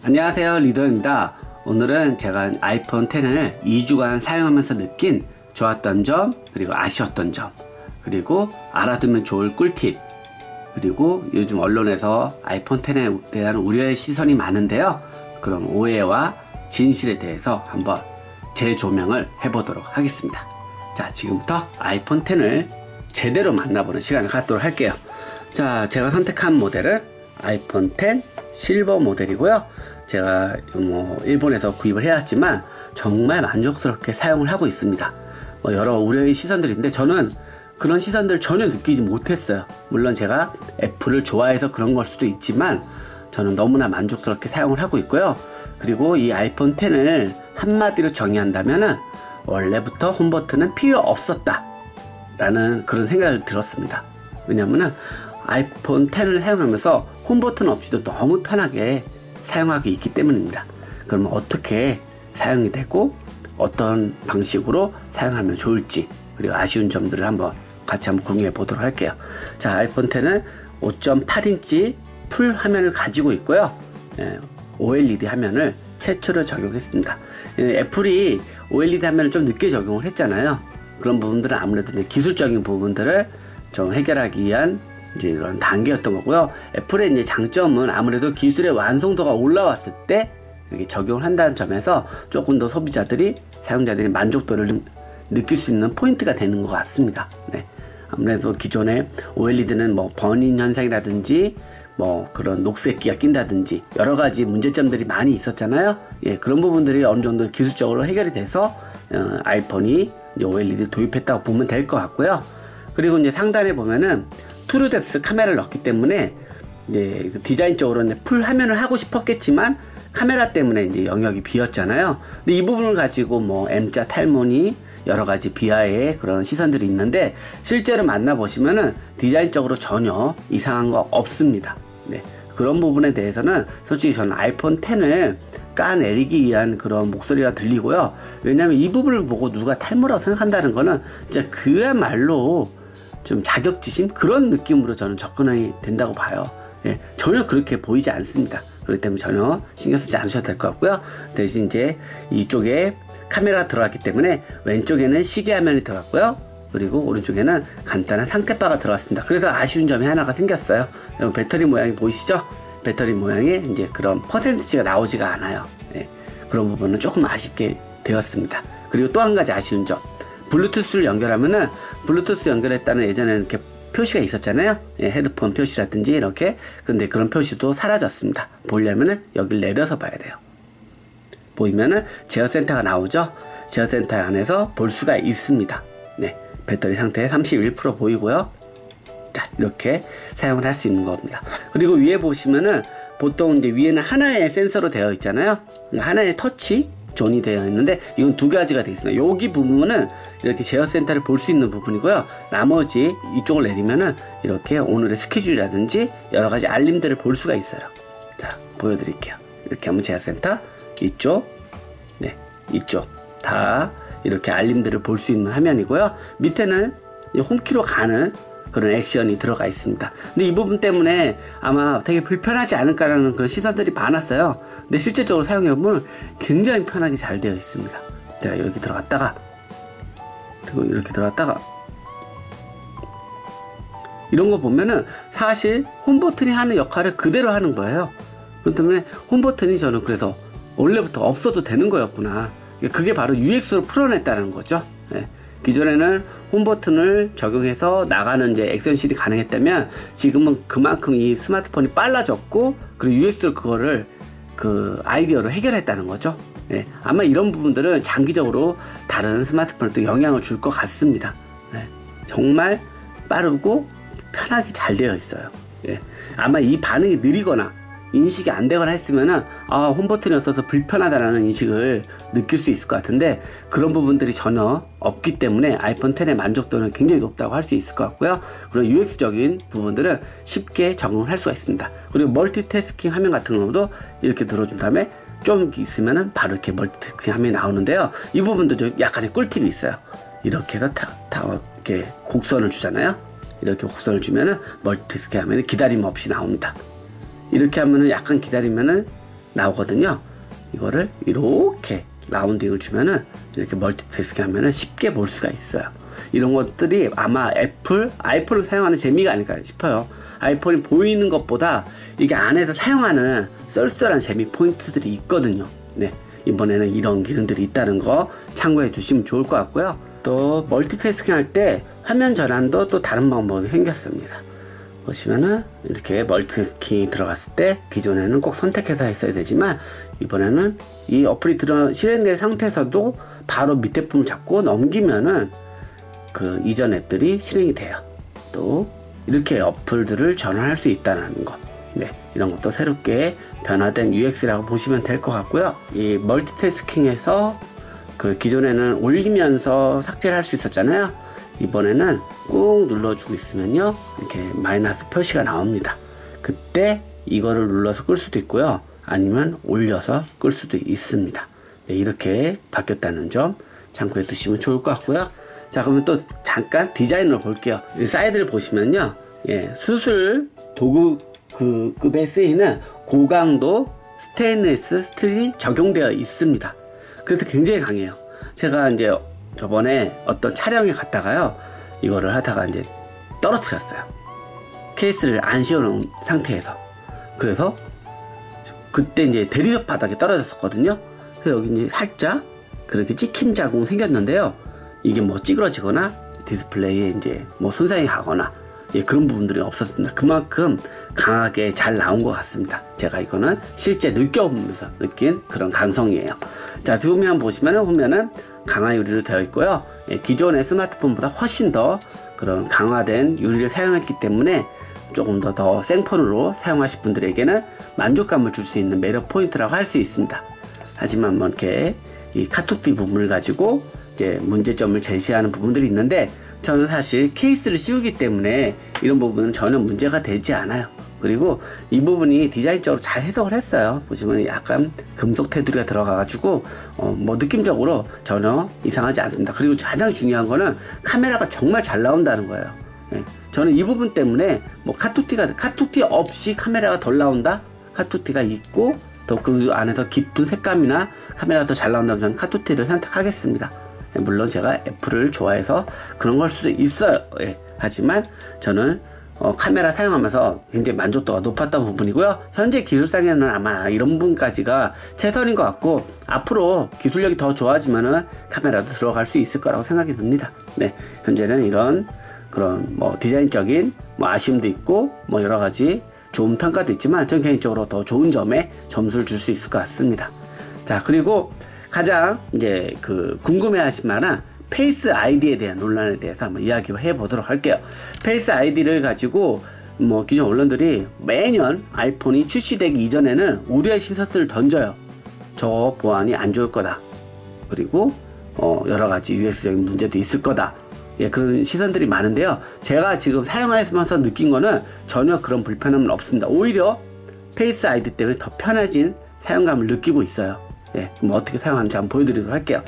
안녕하세요, 리더입니다. 오늘은 제가 아이폰 10을 2주간 사용하면서 느낀 좋았던 점, 그리고 아쉬웠던 점, 그리고 알아두면 좋을 꿀팁, 그리고 요즘 언론에서 아이폰 10에 대한 우려의 시선이 많은데요, 그런 오해와 진실에 대해서 한번 재조명을 해보도록 하겠습니다. 자, 지금부터 아이폰 10을 제대로 만나보는 시간을 갖도록 할게요. 자, 제가 선택한 모델은 아이폰 10 실버 모델이고요. 제가 일본에서 구입을 해왔지만 정말 만족스럽게 사용을 하고 있습니다. 여러 우려의 시선들인데 저는 그런 시선들을 전혀 느끼지 못했어요. 물론 제가 애플을 좋아해서 그런 걸 수도 있지만 저는 너무나 만족스럽게 사용을 하고 있고요. 그리고 이 아이폰 10을 한마디로 정의한다면은 원래부터 홈버튼은 필요 없었다 라는 그런 생각을 들었습니다. 왜냐면은 아이폰 10을 사용하면서 홈버튼 없이도 너무 편하게 사용하기 있기 때문입니다. 그러면 어떻게 사용이 되고 어떤 방식으로 사용하면 좋을지, 그리고 아쉬운 점들을 같이 한번 공유해 보도록 할게요. 자, 아이폰 10은 5.8인치 풀 화면을 가지고 있고요. OLED 화면을 최초로 적용했습니다. 애플이 OLED 화면을 좀 늦게 적용을 했잖아요. 그런 부분들은 아무래도 기술적인 부분들을 좀 해결하기 위한 이런 단계였던 거고요. 애플의 이제 장점은 아무래도 기술의 완성도가 올라왔을 때 이렇게 적용을 한다는 점에서 조금 더 사용자들이 만족도를 느낄 수 있는 포인트가 되는 것 같습니다. 네. 아무래도 기존의 OLED는 버닝 현상이라든지 그런 녹색기가 낀다든지 여러 가지 문제점들이 많이 있었잖아요. 예, 그런 부분들이 어느 정도 기술적으로 해결이 돼서 아이폰이 이제 OLED 도입했다고 보면 될 것 같고요. 그리고 이제 상단에 보면은 트루뎁스 카메라를 넣었기 때문에 이제 디자인적으로 풀 화면을 하고 싶었겠지만 카메라 때문에 이제 영역이 비었잖아요. 근데 이 부분을 가지고 M자 탈모니 여러 가지 비하의 그런 시선들이 있는데 실제로 만나보시면은 디자인적으로 전혀 이상한 거 없습니다. 네. 그런 부분에 대해서는 솔직히 저는 아이폰 10을 까내리기 위한 그런 목소리가 들리고요. 왜냐면 이 부분을 보고 누가 탈모라고 생각한다는 거는 진짜 그야말로 좀 자격지심? 그런 느낌으로 저는 접근이 된다고 봐요. 예, 전혀 그렇게 보이지 않습니다. 그렇기 때문에 전혀 신경 쓰지 않으셔도 될 것 같고요. 대신 이제 이쪽에 카메라가 들어갔기 때문에 왼쪽에는 시계 화면이 들어갔고요. 그리고 오른쪽에는 간단한 상태바가 들어갔습니다. 그래서 아쉬운 점이 하나가 생겼어요. 여러분 배터리 모양이 보이시죠? 배터리 모양에 이제 그런 퍼센티지가 나오지가 않아요. 예, 그런 부분은 조금 아쉽게 되었습니다. 그리고 또 한 가지 아쉬운 점. 블루투스를 연결하면은 블루투스 연결했다는 예전에는 이렇게 표시가 있었잖아요. 예, 헤드폰 표시라든지 이렇게. 근데 그런 표시도 사라졌습니다. 보려면은 여기를 내려서 봐야 돼요. 보이면은 제어센터가 나오죠. 제어센터 안에서 볼 수가 있습니다. 네, 배터리 상태 31% 보이고요. 자, 이렇게 사용을 할 수 있는 겁니다. 그리고 위에 보시면은 보통 이제 위에는 하나의 센서로 되어 있잖아요. 하나의 터치 존이 되어 있는데 이건 두 가지가 되어 있습니다. 여기 부분은 이렇게 제어센터를 볼 수 있는 부분이고요. 나머지 이쪽을 내리면은 이렇게 오늘의 스케줄이라든지 여러 가지 알림들을 볼 수가 있어요. 자, 보여드릴게요. 이렇게 하면 제어센터 이쪽, 네, 이쪽 다 이렇게 알림들을 볼 수 있는 화면이고요. 밑에는 홈키로 가는 그런 액션이 들어가 있습니다. 근데 이 부분 때문에 아마 되게 불편하지 않을까라는 그런 시선들이 많았어요. 근데 실제적으로 사용해보면 굉장히 편하게 잘 되어 있습니다. 제가 여기 들어갔다가 그리고 이렇게 들어갔다가 이런 거 보면은 사실 홈버튼이 하는 역할을 그대로 하는 거예요. 그렇기 때문에 홈버튼이 저는 그래서 원래부터 없어도 되는 거였구나. 그게 바로 UX로 풀어냈다는 거죠. 네. 기존에는 홈버튼을 적용해서 나가는 이제 액션실이 가능했다면 지금은 그만큼 이 스마트폰이 빨라졌고 그리고 UX로 그거를 아이디어로 해결했다는 거죠. 예, 아마 이런 부분들은 장기적으로 다른 스마트폰에 또 영향을 줄 것 같습니다. 예, 정말 빠르고 편하게 잘 되어 있어요. 예, 아마 이 반응이 느리거나 인식이 안 되거나 했으면은 홈버튼이 없어서 불편하다라는 인식을 느낄 수 있을 것 같은데 그런 부분들이 전혀 없기 때문에 아이폰 10의 만족도는 굉장히 높다고 할 수 있을 것 같고요. 그런 UX적인 부분들은 쉽게 적응을 할 수가 있습니다. 그리고 멀티태스킹 화면 같은 경우도 이렇게 들어준 다음에 좀 있으면은 바로 이렇게 멀티태스킹 화면이 나오는데요. 이 부분도 좀 약간의 꿀팁이 있어요. 이렇게 해서 이렇게 곡선을 주잖아요. 이렇게 곡선을 주면은 멀티태스킹 화면이 기다림 없이 나옵니다. 이렇게 하면은 약간 기다리면은 나오거든요. 이거를 이렇게 라운딩을 주면은 이렇게 멀티태스킹 하면은 쉽게 볼 수가 있어요. 이런 것들이 아마 아이폰을 사용하는 재미가 아닐까 싶어요. 아이폰이 보이는 것보다 이게 안에서 사용하는 쏠쏠한 재미 포인트들이 있거든요. 네, 이번에는 이런 기능들이 있다는 거 참고해 주시면 좋을 것 같고요. 또 멀티태스킹 할 때 화면 전환도 또 다른 방법이 생겼습니다. 보시면은 이렇게 멀티태스킹이 들어갔을 때 기존에는 꼭 선택해서 했어야 되지만 이번에는 이 어플이 실행된 상태에서도 바로 밑에 부분 잡고 넘기면은 그 이전 앱들이 실행이 돼요. 또 이렇게 어플들을 전환할 수 있다는 거, 네, 이런 것도 새롭게 변화된 UX라고 보시면 될 것 같고요. 이 멀티태스킹에서 그 기존에는 올리면서 삭제를 할 수 있었잖아요. 이번에는 꾹 눌러주고 있으면요, 이렇게 마이너스 표시가 나옵니다. 그때 이거를 눌러서 끌 수도 있고요, 아니면 올려서 끌 수도 있습니다. 네, 이렇게 바뀌었다는 점 참고해 두시면 좋을 것 같고요. 자, 그러면 또 잠깐 디자인을 볼게요. 이 사이드를 보시면요, 예, 수술 도구급에 쓰이는 고강도 스테인리스 스틸이 적용되어 있습니다. 그래서 굉장히 강해요. 제가 이제 저번에 어떤 촬영에 갔다가요, 이거를 하다가 이제 떨어뜨렸어요. 케이스를 안 씌워놓은 상태에서. 그래서 그때 이제 대리석 바닥에 떨어졌었거든요. 그래서 여기 이제 살짝 그렇게 찍힘 자국 생겼는데요. 이게 뭐 찌그러지거나 디스플레이에 이제 뭐 손상이 가거나, 예, 그런 부분들이 없었습니다. 그만큼 강하게 잘 나온 것 같습니다. 제가 이거는 실제 느껴보면서 느낀 그런 감성이에요. 자, 뒷면 보시면은 후면은 강화 유리로 되어 있고요. 예, 기존의 스마트폰보다 훨씬 더 그런 강화된 유리를 사용했기 때문에 조금 더 생폰으로 사용하실 분들에게는 만족감을 줄 수 있는 매력 포인트라고 할 수 있습니다. 하지만 뭐 이렇게 이 카툭띠 부분을 가지고 이제 문제점을 제시하는 부분들이 있는데, 저는 사실 케이스를 씌우기 때문에 이런 부분은 전혀 문제가 되지 않아요. 그리고 이 부분이 디자인적으로 잘 해석을 했어요. 보시면 약간 금속 테두리가 들어가가지고 뭐 느낌적으로 전혀 이상하지 않습니다. 그리고 가장 중요한 거는 카메라가 정말 잘 나온다는 거예요. 예, 저는 이 부분 때문에 뭐 카툭띠 없이 카메라가 덜 나온다, 카툭띠가 있고 또 그 안에서 깊은 색감이나 카메라가 더 잘 나온다면 저는 카툭띠를 선택하겠습니다. 예, 물론 제가 애플을 좋아해서 그런 걸 수도 있어요. 예, 하지만 저는 카메라 사용하면서 굉장히 만족도가 높았던 부분이고요. 현재 기술상에는 아마 이런 부분까지가 최선인 것 같고, 앞으로 기술력이 더 좋아지면은 카메라도 들어갈 수 있을 거라고 생각이 듭니다. 네, 현재는 이런 그런 뭐 디자인적인 뭐 아쉬움도 있고 뭐 여러 가지 좋은 평가도 있지만, 저는 개인적으로 더 좋은 점에 점수를 줄 수 있을 것 같습니다. 자, 그리고 가장 이제 그 궁금해하실 만한 페이스 아이디에 대한 논란에 대해서 한번 이야기해 보도록 할게요. 페이스 아이디를 가지고 뭐 기존 언론들이 매년 아이폰이 출시되기 이전에는 우려의 시선을 던져요. 저 보안이 안 좋을 거다, 그리고 여러 가지 UX적인 문제도 있을 거다, 예, 그런 시선들이 많은데요. 제가 지금 사용하면서 느낀 거는 전혀 그런 불편함은 없습니다. 오히려 페이스 아이디 때문에 더 편해진 사용감을 느끼고 있어요. 예, 뭐 어떻게 사용하는지 한번 보여드리도록 할게요.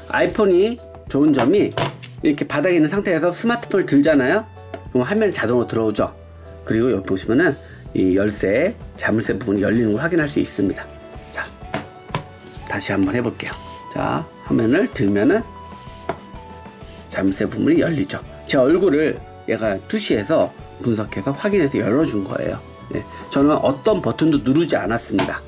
아이폰이 좋은 점이 이렇게 바닥에 있는 상태에서 스마트폰을 들잖아요. 그럼 화면이 자동으로 들어오죠. 그리고 여기 보시면은 이 열쇠, 자물쇠 부분이 열리는 걸 확인할 수 있습니다. 자, 다시 한번 해볼게요. 자, 화면을 들면은 자물쇠 부분이 열리죠. 제 얼굴을 얘가 투시해서 분석해서 확인해서 열어준 거예요. 네, 저는 어떤 버튼도 누르지 않았습니다.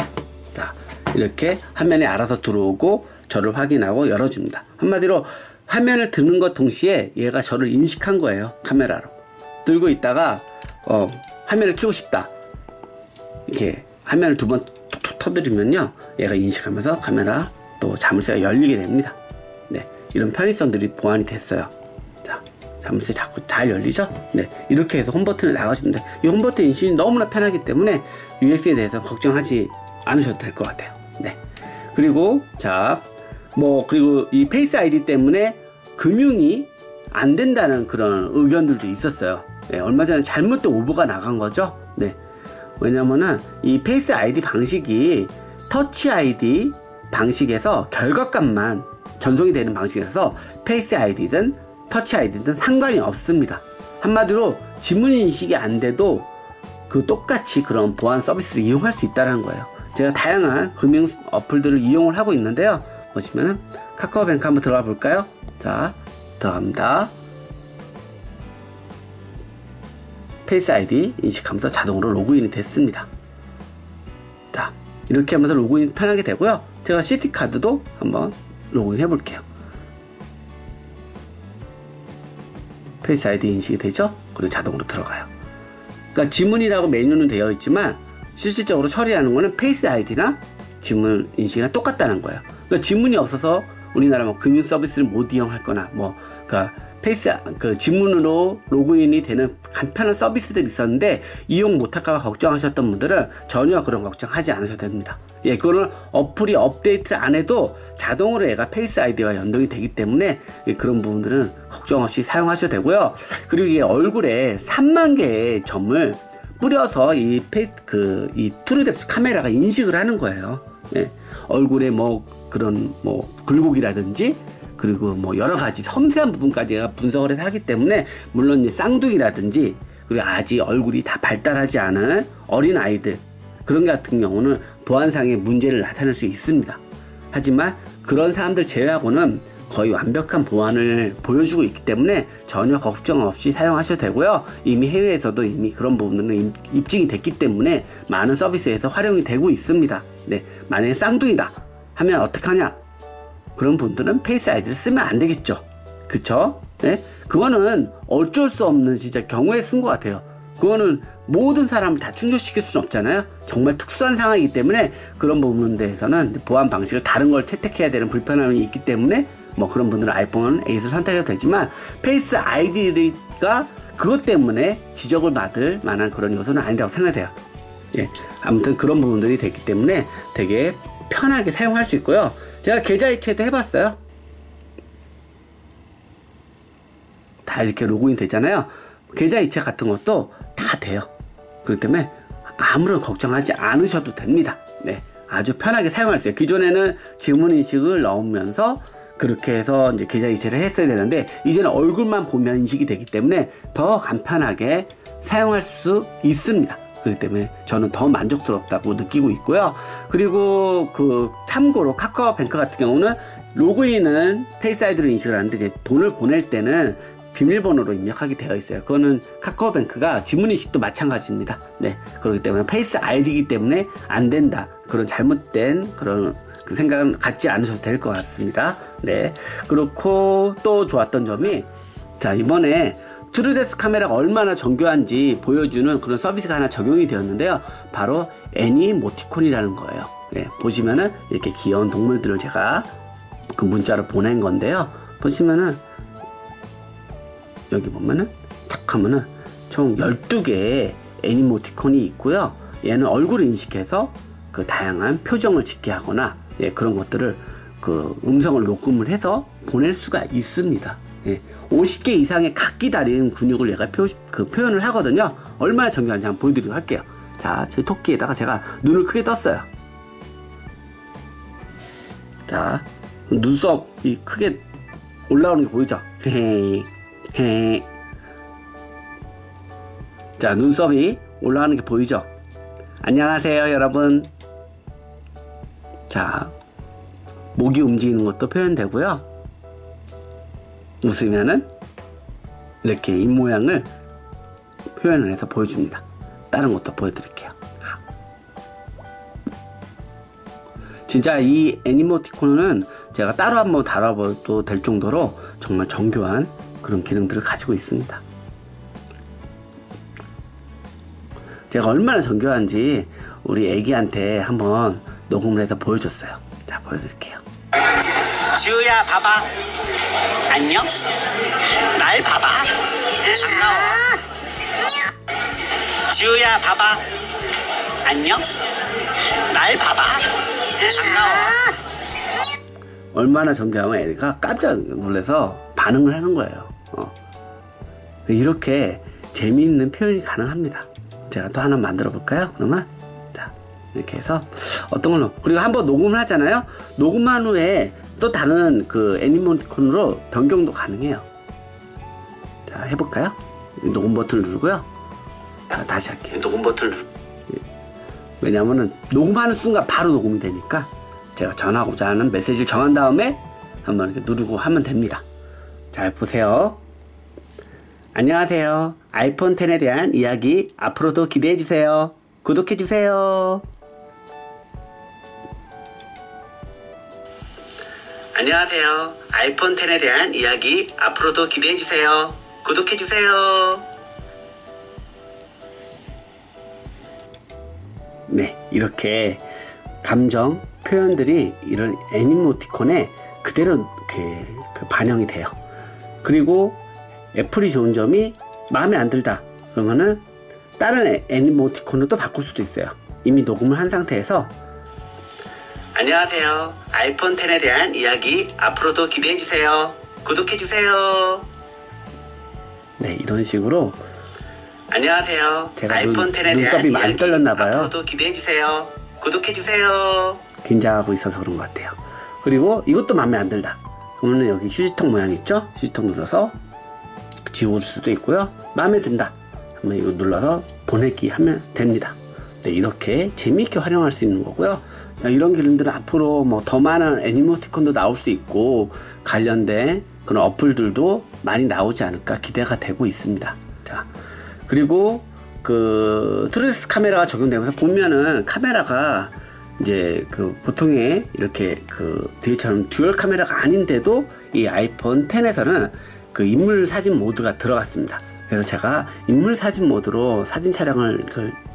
자, 이렇게 화면에 알아서 들어오고 저를 확인하고 열어줍니다. 한마디로 화면을 드는 것 동시에 얘가 저를 인식한 거예요. 카메라로 들고 있다가 화면을 켜고 싶다, 이렇게 화면을 두 번 톡톡 터뜨리면요, 얘가 인식하면서 카메라 또 자물쇠가 열리게 됩니다. 네, 이런 편의성들이 보완이 됐어요. 자, 자물쇠 자꾸 잘 열리죠? 네, 이렇게 해서 홈버튼을 나가시면 돼요. 이 홈버튼 인식이 너무나 편하기 때문에 UX에 대해서 걱정하지 않으셔도 될 것 같아요. 네, 그리고 자, 그리고 이 페이스 아이디 때문에 금융이 안 된다는 그런 의견들도 있었어요. 네, 얼마 전에 잘못된 오보가 나간 거죠. 네, 왜냐면은 이 페이스 아이디 방식이 터치 아이디 방식에서 결과값만 전송이 되는 방식이라서 페이스 아이디든 터치 아이디든 상관이 없습니다. 한마디로 지문 인식이 안 돼도 그 똑같이 그런 보안 서비스를 이용할 수 있다는 거예요. 제가 다양한 금융 어플들을 이용을 하고 있는데요. 보시면은 카카오뱅크 한번 들어가 볼까요? 자, 들어갑니다. 페이스 아이디 인식하면서 자동으로 로그인이 됐습니다. 자, 이렇게 하면서 로그인 편하게 되고요. 제가 CT카드도 한번 로그인 해볼게요. 페이스 아이디 인식이 되죠? 그리고 자동으로 들어가요. 그러니까 지문이라고 메뉴는 되어 있지만 실질적으로 처리하는 거는 페이스 아이디나 지문 인식이랑 똑같다는 거예요. 그러니까 지문이 없어서 우리나라 뭐 금융 서비스를 못 이용할 거나 뭐 그러니까 지문으로 로그인이 되는 간편한 서비스들이 있었는데 이용 못할까 봐 걱정하셨던 분들은 전혀 그런 걱정하지 않으셔도 됩니다. 예, 그거는 어플이 업데이트를 안 해도 자동으로 얘가 페이스 아이디와 연동이 되기 때문에 그런 부분들은 걱정 없이 사용하셔도 되고요. 그리고 이 얼굴에 3만 개의 점을 뿌려서 이 투르뎁스 카메라가 인식을 하는 거예요. 예, 얼굴에 뭐 그런 뭐 굴곡이라든지 그리고 뭐 여러 가지 섬세한 부분까지 얘가 분석을 해서 하기 때문에 물론 쌍둥이라든지 그리고 아직 얼굴이 다 발달하지 않은 어린 아이들 그런 같은 경우는 보안상의 문제를 나타낼 수 있습니다. 하지만 그런 사람들 제외하고는 거의 완벽한 보안을 보여주고 있기 때문에 전혀 걱정 없이 사용하셔도 되고요. 이미 해외에서도 이미 그런 부분들은 입증이 됐기 때문에 많은 서비스에서 활용이 되고 있습니다. 네, 만약에 쌍둥이다 하면 어떡하냐? 그런 분들은 페이스 아이디를 쓰면 안 되겠죠. 그쵸? 네? 그거는 어쩔 수 없는 진짜 경우에 쓴 것 같아요. 그거는 모든 사람을 다 충족시킬 수는 없잖아요. 정말 특수한 상황이기 때문에 그런 부분에 대해서는 보안 방식을 다른 걸 채택해야 되는 불편함이 있기 때문에 뭐 그런 분들은 아이폰 8을 선택해도 되지만 페이스 아이디가 그것 때문에 지적을 받을 만한 그런 요소는 아니라고 생각돼요. 예, 아무튼 그런 부분들이 됐기 때문에 되게 편하게 사용할 수 있고요. 제가 계좌 이체도 해봤어요. 다 이렇게 로그인 되잖아요. 계좌 이체 같은 것도 다 돼요. 그렇기 때문에 아무런 걱정하지 않으셔도 됩니다. 네, 아주 편하게 사용할 수 있어요. 기존에는 지문 인식을 넣으면서 그렇게 해서 이제 계좌 이체를 했어야 되는데 이제는 얼굴만 보면 인식이 되기 때문에 더 간편하게 사용할 수 있습니다. 그렇기 때문에 저는 더 만족스럽다고 느끼고 있고요. 그리고 참고로 카카오뱅크 같은 경우는 로그인은 페이스 아이디로 인식을 하는데 이제 돈을 보낼 때는 비밀번호로 입력하게 되어 있어요. 그거는 카카오뱅크가 지문인식도 마찬가지입니다. 네, 그렇기 때문에 페이스 아이디이기 때문에 안 된다. 그런 잘못된 그런 생각은 갖지 않으셔도 될 것 같습니다. 네, 그렇고 또 좋았던 점이 자, 이번에 투르뎁스 카메라가 얼마나 정교한지 보여주는 그런 서비스가 하나 적용이 되었는데요. 바로 애니모티콘이라는 거예요. 네, 보시면은 이렇게 귀여운 동물들을 제가 그 문자로 보낸 건데요. 보시면은 여기 보면은 탁 하면은 총 12개의 애니모티콘이 있고요. 얘는 얼굴을 인식해서 그 다양한 표정을 짓게 하거나 예, 그런 것들을 그 음성을 녹음을 해서 보낼 수가 있습니다. 예, 50개 이상의 각기 다른 근육을 얘가 표현을 하거든요. 얼마나 정교한지 한번 보여드리도록 할게요. 자, 제 토끼에다가 제가 눈을 크게 떴어요. 자, 눈썹이 크게 올라오는 게 보이죠? 헤헤. 자, 눈썹이 올라가는 게 보이죠? 안녕하세요, 여러분. 자, 목이 움직이는 것도 표현되고요. 웃으면은 이렇게 입모양을 표현을 해서 보여줍니다. 다른 것도 보여드릴게요. 진짜 이 애니모티콘은 제가 따로 한번 다뤄봐도 될 정도로 정말 정교한 그런 기능들을 가지고 있습니다. 제가 얼마나 정교한지 우리 애기한테 한번 녹음을 해서 보여줬어요. 자, 보여드릴게요. 지우야, 봐봐. 안녕? 날 봐봐. 반가워. 지우야, 봐봐. 안녕? 날 봐봐. 반가워. 얼마나 정교하면 애가 깜짝 놀라서 반응을 하는 거예요. 이렇게 재미있는 표현이 가능합니다. 제가 또 하나 만들어 볼까요? 그러면 자, 이렇게 해서 어떤 걸로, 그리고 한번 녹음을 하잖아요. 녹음한 후에 또 다른 그 애니모티콘으로 변경도 가능해요. 자, 해볼까요? 녹음 버튼을 누르고요. 자, 다시 할게요. 녹음 버튼을 왜냐하면 녹음하는 순간 바로 녹음이 되니까 제가 전하고자 하는 메시지를 정한 다음에 한번 이렇게 누르고 하면 됩니다. 잘 보세요. 안녕하세요. 아이폰 10에 대한 이야기 앞으로도 기대해주세요. 구독해주세요. 안녕하세요. 아이폰 10에 대한 이야기 앞으로도 기대해주세요. 구독해주세요. 네, 이렇게 감정 표현들이 이런 애니모티콘에 그대로 이렇게 반영이 돼요. 그리고 애플이 좋은 점이 마음에 안 들다 그러면은 다른 애니모티콘으로 또 바꿀 수도 있어요. 이미 녹음을 한 상태에서 안녕하세요. 아이폰 10에 대한 이야기 앞으로도 기대해주세요. 구독해주세요. 네, 이런 식으로 안녕하세요. 제가 아이폰 10에 눈썹이 많이 떨렸나봐요. 앞으로도 기대해주세요. 구독해주세요. 긴장하고 있어서 그런 것 같아요. 그리고 이것도 마음에 안 들다 그러면 여기 휴지통 모양 있죠? 휴지통 눌러서 지울 수도 있고요. 마음에 든다 그러면 이거 눌러서 보내기 하면 됩니다. 네, 이렇게 재미있게 활용할 수 있는 거고요. 이런 기능들은 앞으로 뭐 더 많은 애니모티콘도 나올 수 있고 관련된 그런 어플들도 많이 나오지 않을까 기대가 되고 있습니다. 자, 그리고 그 트루데스 카메라가 적용되면서 보면은 카메라가 이제 그 보통의 이렇게 그 뒤에처럼 듀얼 카메라가 아닌데도 이 아이폰 10에서는 그 인물 사진 모드가 들어갔습니다. 그래서 제가 인물 사진 모드로 사진 촬영을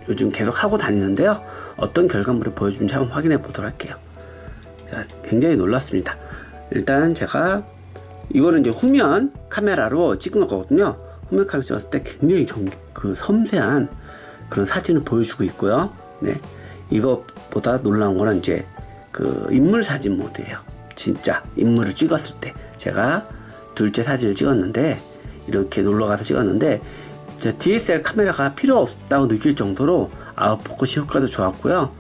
요즘 계속 하고 다니는데요. 어떤 결과물을 보여주는지 한번 확인해 보도록 할게요. 자, 굉장히 놀랐습니다. 일단 제가 이거는 이제 후면 카메라로 찍은 거거든요. 후면 카메라 찍었을 때 굉장히 그 섬세한 그런 사진을 보여주고 있고요. 네, 이것보다 놀라운 거는 이제 그 인물 사진 모드예요. 진짜 인물을 찍었을 때 제가 둘째 사진을 찍었는데 이렇게 놀러가서 찍었는데 DSLR 카메라가 필요 없다고 느낄 정도로 아웃포커싱 효과도 좋았고요.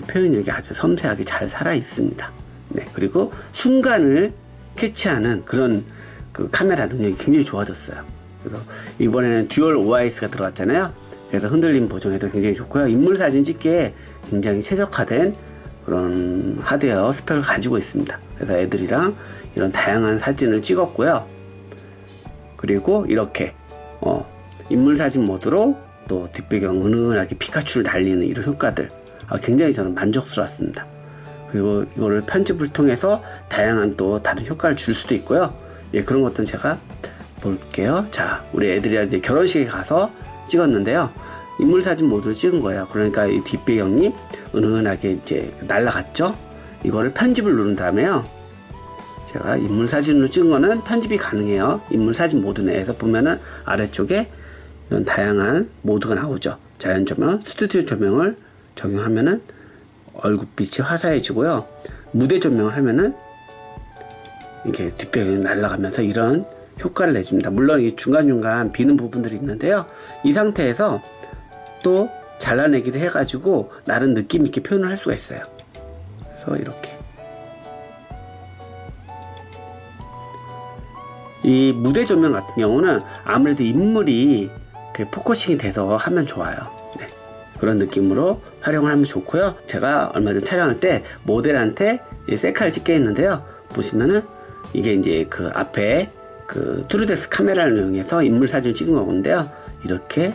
표현력이 아주 섬세하게 잘 살아 있습니다. 네, 그리고 순간을 캐치하는 그런 그 카메라 능력이 굉장히 좋아졌어요. 그래서 이번에는 듀얼 OIS가 들어갔잖아요. 그래서 흔들림 보정에도 굉장히 좋고요. 인물 사진 찍기에 굉장히 최적화된 그런 하드웨어 스펙을 가지고 있습니다. 그래서 애들이랑 이런 다양한 사진을 찍었고요. 그리고 이렇게 인물 사진 모드로 또 뒷배경 은은하게 피카츄를 달리는 이런 효과들 굉장히 저는 만족스러웠습니다. 그리고 이거를 편집을 통해서 다양한 또 다른 효과를 줄 수도 있고요. 예, 그런 것들은 제가 볼게요. 자, 우리 애들이랑 이제 결혼식에 가서 찍었는데요. 인물 사진 모드를 찍은 거예요. 그러니까 이 뒷배경이 은은하게 이제 날아갔죠. 이거를 편집을 누른 다음에요. 제가 인물 사진으로 찍은 거는 편집이 가능해요. 인물 사진 모드 내에서 보면은 아래쪽에 이런 다양한 모드가 나오죠. 자연 조명, 스튜디오 조명을 적용하면은 얼굴빛이 화사해지고요. 무대 조명을 하면은 이렇게 뒷배경이 날아가면서 이런 효과를 내줍니다. 물론 이 중간중간 비는 부분들이 있는데요. 이 상태에서 또 잘라내기를 해가지고 나름 느낌 있게 표현을 할 수가 있어요. 그래서 이렇게 이 무대 조명 같은 경우는 아무래도 인물이 포커싱이 돼서 하면 좋아요. 네, 그런 느낌으로 활용을 하면 좋고요. 제가 얼마 전 촬영할 때 모델한테 셀카를 찍게 했는데요. 보시면은 이게 이제 그 앞에 그 트루데스 카메라를 이용해서 인물 사진을 찍은 거건데요. 이렇게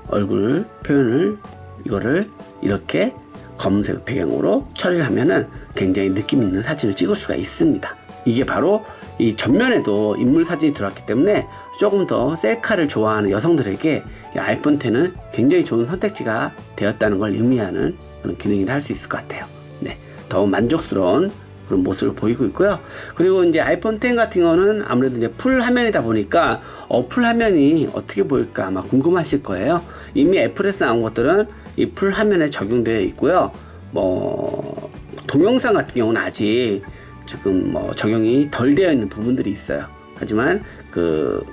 얼굴 표현을 이거를 이렇게 검은색 배경으로 처리를 하면은 굉장히 느낌 있는 사진을 찍을 수가 있습니다. 이게 바로 이 전면에도 인물 사진이 들어왔기 때문에 조금 더 셀카를 좋아하는 여성들에게 이 아이폰 10은 굉장히 좋은 선택지가 되었다는 걸 의미하는 그런 기능이라 할 수 있을 것 같아요. 네, 더 만족스러운 그런 모습을 보이고 있고요. 그리고 이제 아이폰 10 같은 경우는 아무래도 이제 풀 화면이다 보니까 풀 화면이 어떻게 보일까 아마 궁금하실 거예요. 이미 애플에서 나온 것들은 이 풀 화면에 적용되어 있고요. 뭐 동영상 같은 경우는 아직 지금 뭐 적용이 덜 되어 있는 부분들이 있어요. 하지만 그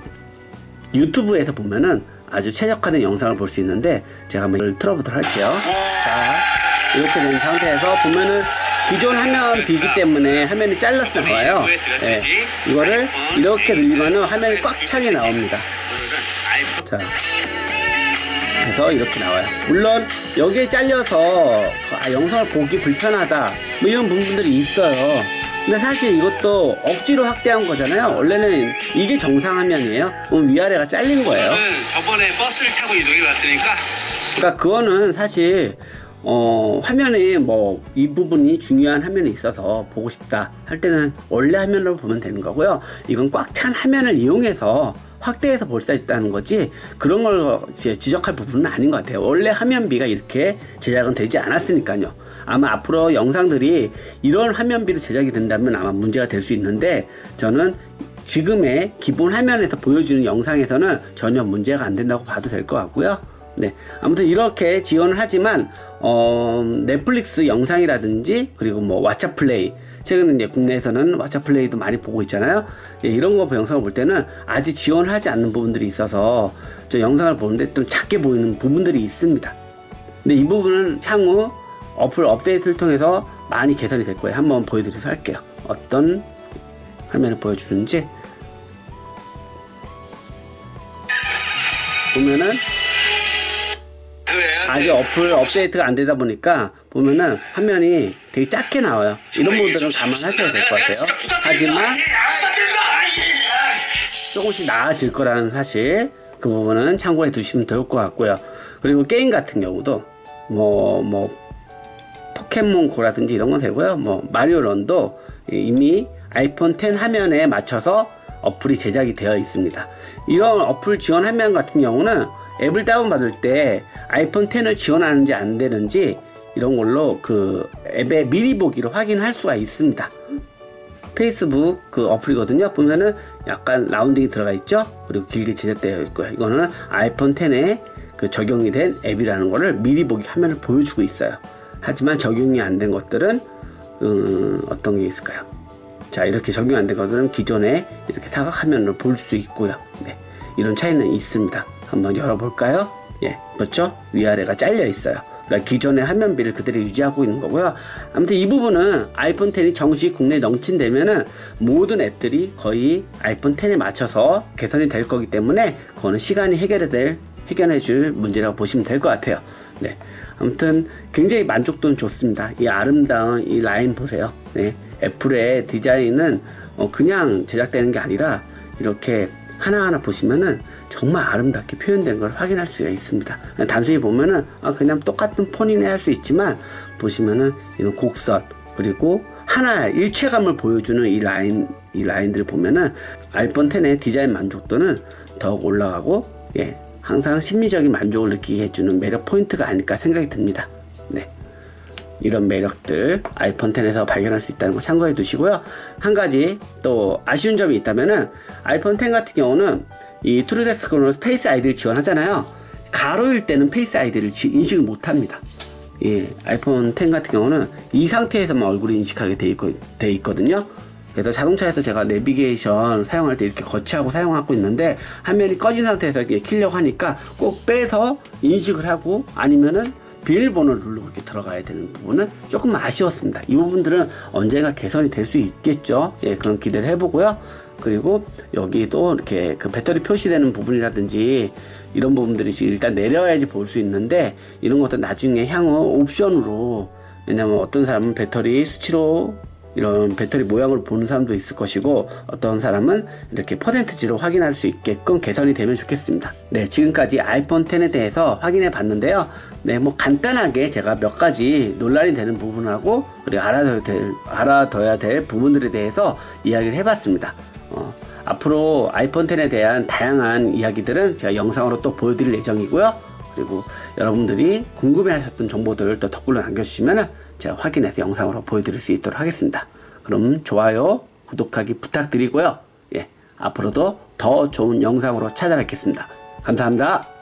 유튜브에서 보면은 아주 최적화된 영상을 볼 수 있는데 제가 한번 이걸 틀어보도록 할게요. 자, 이렇게 된 상태에서 보면은 기존 화면 비기 때문에 화면이 잘렸을 거예요. 네, 이거를 이렇게 늘리면은 화면이 꽉 차게 나옵니다. 자, 해서 이렇게 나와요. 물론 여기에 잘려서 영상을 보기 불편하다 뭐 이런 부분들이 있어요. 근데 사실 이것도 억지로 확대한 거잖아요. 원래는 이게 정상 화면이에요. 그럼 위아래가 잘린 거예요. 저번에 버스를 타고 이동해 왔으니까. 그러니까 그거는 사실 화면에 뭐 이 부분이 중요한 화면이 있어서 보고 싶다 할 때는 원래 화면으로 보면 되는 거고요. 이건 꽉 찬 화면을 이용해서 확대해서 볼 수 있다는 거지 그런 걸 지적할 부분은 아닌 것 같아요. 원래 화면비가 이렇게 제작은 되지 않았으니까요. 아마 앞으로 영상들이 이런 화면비로 제작이 된다면 아마 문제가 될 수 있는데 저는 지금의 기본 화면에서 보여주는 영상에서는 전혀 문제가 안 된다고 봐도 될 것 같고요. 네, 아무튼 이렇게 지원을 하지만 넷플릭스 영상이라든지 그리고 뭐 왓챠플레이 최근에 이제 국내에서는 왓챠플레이도 많이 보고 있잖아요. 예, 이런 거 영상을 볼 때는 아직 지원을 하지 않는 부분들이 있어서 저 영상을 보는데 좀 작게 보이는 부분들이 있습니다. 근데 이 부분은 향후 어플 업데이트를 통해서 많이 개선이 될 거예요. 한번 보여드리도록 할게요. 어떤 화면을 보여주는지 보면은 아직 어플 업데이트가 안 되다 보니까 보면은 화면이 되게 작게 나와요. 이런 부분들은 감안하셔야 될 것 같아요. 하지만 조금씩 나아질 거라는 사실 그 부분은 참고해 두시면 좋을 것 같고요. 그리고 게임 같은 경우도 뭐 포켓몬고라든지 이런 건 되고요. 뭐 마리오런도 이미 아이폰 10 화면에 맞춰서 어플이 제작이 되어 있습니다. 이런 어플 지원 화면 같은 경우는 앱을 다운받을 때 아이폰 10을 지원하는지 안 되는지 이런 걸로 그 앱의 미리 보기로 확인할 수가 있습니다. 페이스북 그 어플이거든요. 보면은 약간 라운딩이 들어가 있죠. 그리고 길게 제작되어 있고요. 이거는 아이폰 10에 그 적용이 된 앱이라는 거를 미리 보기 화면을 보여주고 있어요. 하지만 적용이 안 된 것들은 어떤 게 있을까요? 자, 이렇게 적용 안 된 것들은 기존에 이렇게 사각 화면으로 볼 수 있고요. 네, 이런 차이는 있습니다. 한번 열어볼까요? 예, 그렇죠? 위아래가 잘려 있어요. 그러니까 기존의 화면비를 그대로 유지하고 있는 거고요. 아무튼 이 부분은 아이폰 10이 정식 국내에 런칭되면은 모든 앱들이 거의 아이폰 10에 맞춰서 개선이 될 거기 때문에 그거는 시간이 해결해 줄 문제라고 보시면 될 것 같아요. 네, 아무튼 굉장히 만족도는 좋습니다. 이 아름다운 이 라인 보세요. 네, 애플의 디자인은 그냥 제작되는 게 아니라 이렇게 하나하나 보시면은 정말 아름답게 표현된 걸 확인할 수가 있습니다. 단순히 보면은 그냥 똑같은 폰이네 할 수 있지만 보시면은 이런 곡선 그리고 하나 일체감을 보여주는 이 라인들을 보면은 아이폰 10의 디자인 만족도는 더욱 올라가고 예, 항상 심리적인 만족을 느끼게 해주는 매력 포인트가 아닐까 생각이 듭니다. 네, 이런 매력들 아이폰 10에서 발견할 수 있다는 거 참고해 두시고요. 한 가지 또 아쉬운 점이 있다면은 아이폰 10 같은 경우는 이 트루데스크로 페이스 아이디를 지원하잖아요. 가로일 때는 페이스 아이디를 인식을 못합니다. 예, 아이폰 10 같은 경우는 이 상태에서만 얼굴을 인식하게 돼 있거든요. 그래서 자동차에서 제가 내비게이션 사용할 때 이렇게 거치하고 사용하고 있는데 화면이 꺼진 상태에서 이렇게 키려고 하니까 꼭 빼서 인식을 하고 아니면은 비밀번호를 누르고 이렇게 들어가야 되는 부분은 조금 아쉬웠습니다. 이 부분들은 언젠가 개선이 될 수 있겠죠. 예, 그런 기대를 해보고요. 그리고 여기도 이렇게 그 배터리 표시되는 부분이라든지 이런 부분들이 일단 내려야지 볼 수 있는데 이런 것도 나중에 향후 옵션으로, 왜냐면 어떤 사람은 배터리 수치로 이런 배터리 모양을 보는 사람도 있을 것이고 어떤 사람은 이렇게 퍼센트지로 확인할 수 있게끔 개선이 되면 좋겠습니다. 네, 지금까지 아이폰 10에 대해서 확인해 봤는데요. 네, 뭐 간단하게 제가 몇 가지 논란이 되는 부분하고 그리고 알아둬야 될 부분들에 대해서 이야기를 해봤습니다. 앞으로 아이폰 10에 대한 다양한 이야기들은 제가 영상으로 또 보여드릴 예정이고요. 그리고 여러분들이 궁금해하셨던 정보들을 또 댓글로 남겨주시면 제가 확인해서 영상으로 보여드릴 수 있도록 하겠습니다. 그럼 좋아요, 구독하기 부탁드리고요. 예, 앞으로도 더 좋은 영상으로 찾아뵙겠습니다. 감사합니다.